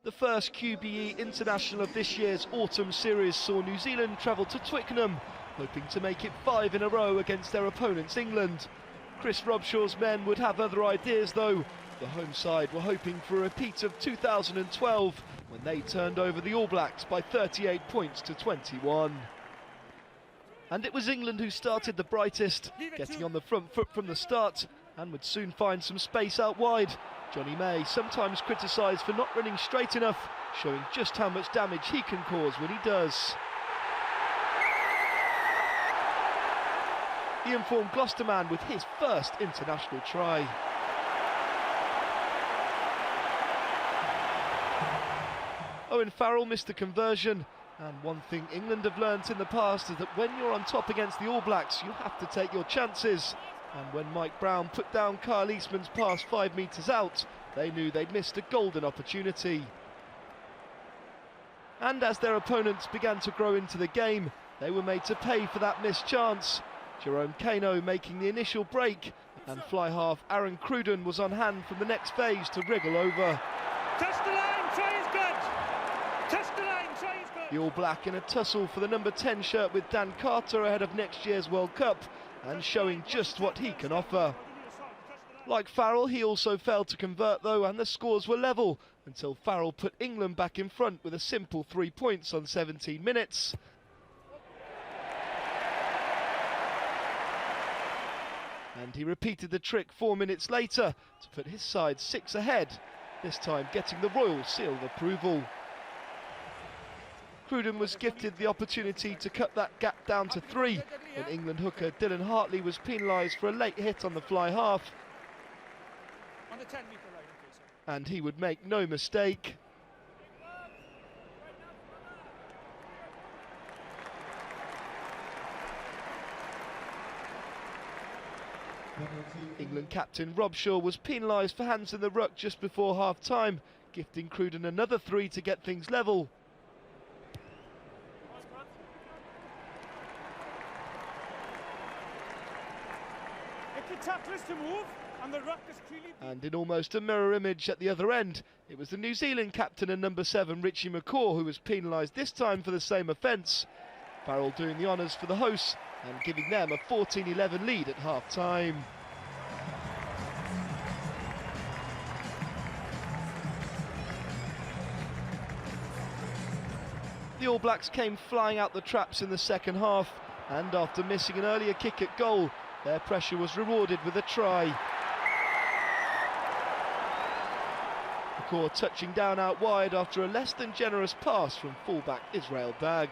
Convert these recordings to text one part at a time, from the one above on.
The first QBE international of this year's autumn series saw New Zealand travel to Twickenham, hoping to make it 5 in a row against their opponents England. Chris Robshaw's men would have other ideas though. The home side were hoping for a repeat of 2012 when they turned over the All Blacks by 38 points to 21. And it was England who started the brightest, getting on the front foot from the start and would soon find some space out wide. Johnny May, sometimes criticised for not running straight enough, showing just how much damage he can cause when he does. The informed Gloucester man with his first international try. Owen Farrell missed the conversion, and one thing England have learnt in the past is that when you're on top against the All Blacks, you have to take your chances. And when Mike Brown put down Kyle Eastman's pass 5 metres out, they knew they'd missed a golden opportunity. And as their opponents began to grow into the game, they were made to pay for that missed chance. Jerome Kano making the initial break, and fly half Aaron Cruden was on hand from the next phase to wriggle over. Touch the line, try is good! Touch the line, try is good! The All Black in a tussle for the number 10 shirt with Dan Carter ahead of next year's World Cup, and showing just what he can offer. Like Farrell, he also failed to convert though, and the scores were level until Farrell put England back in front with a simple 3 points on 17 minutes. And he repeated the trick 4 minutes later to put his side 6 ahead, this time getting the royal seal of approval. Cruden was gifted the opportunity to cut that gap down to 3 when England hooker Dylan Hartley was penalised for a late hit on the fly half. And he would make no mistake. England captain Robshaw was penalised for hands in the ruck just before half-time, gifting Cruden another 3 to get things level. And in almost a mirror image at the other end, it was the New Zealand captain and number 7 Richie McCaw who was penalised this time for the same offence. Farrell doing the honours for the hosts and giving them a 14-11 lead at half-time. The All Blacks came flying out the traps in the second half, and after missing an earlier kick at goal, their pressure was rewarded with a try. McCaw touching down out wide after a less than generous pass from fullback Israel Bagg.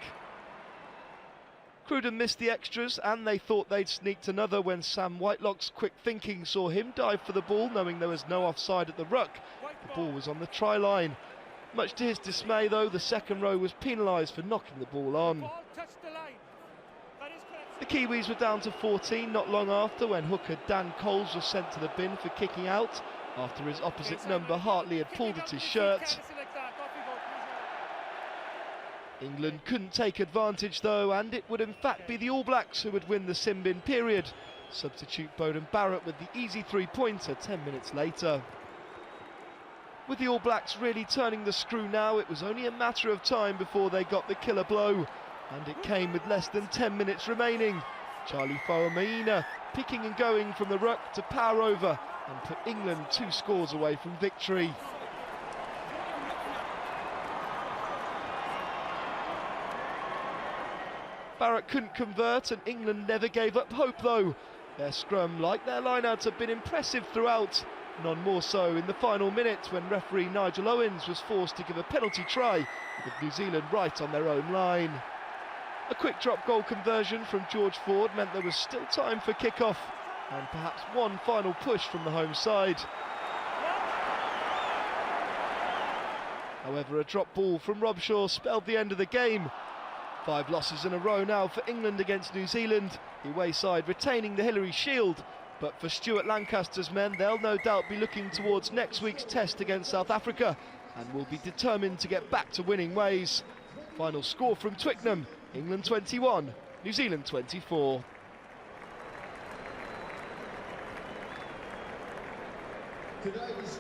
Cruden missed the extras and they thought they'd sneaked another when Sam Whitelock's quick thinking saw him dive for the ball, knowing there was no offside at the ruck. The ball was on the try line. Much to his dismay though, the second row was penalised for knocking the ball on. The Kiwis were down to 14 not long after when hooker Dan Coles was sent to the bin for kicking out after his opposite number Hartley had pulled at his shirt. England couldn't take advantage though, and it would in fact be the All Blacks who would win the sin bin period. Substitute Bowden Barrett with the easy 3-pointer 10 minutes later. With the All Blacks really turning the screw now, it was only a matter of time before they got the killer blow. And it came with less than 10 minutes remaining. Charlie Fauamaina picking and going from the ruck to power over and put England 2 scores away from victory. Barrett couldn't convert and England never gave up hope though. Their scrum, like their lineouts, have been impressive throughout. None more so in the final minute when referee Nigel Owens was forced to give a penalty try with New Zealand right on their own line. A quick drop goal conversion from George Ford meant there was still time for kickoff and perhaps one final push from the home side. However, a drop ball from Robshaw spelled the end of the game. 5 losses in a row now for England against New Zealand, the away side retaining the Hillary Shield. But for Stuart Lancaster's men, they'll no doubt be looking towards next week's test against South Africa and will be determined to get back to winning ways. Final score from Twickenham, England 21, New Zealand 24. Today's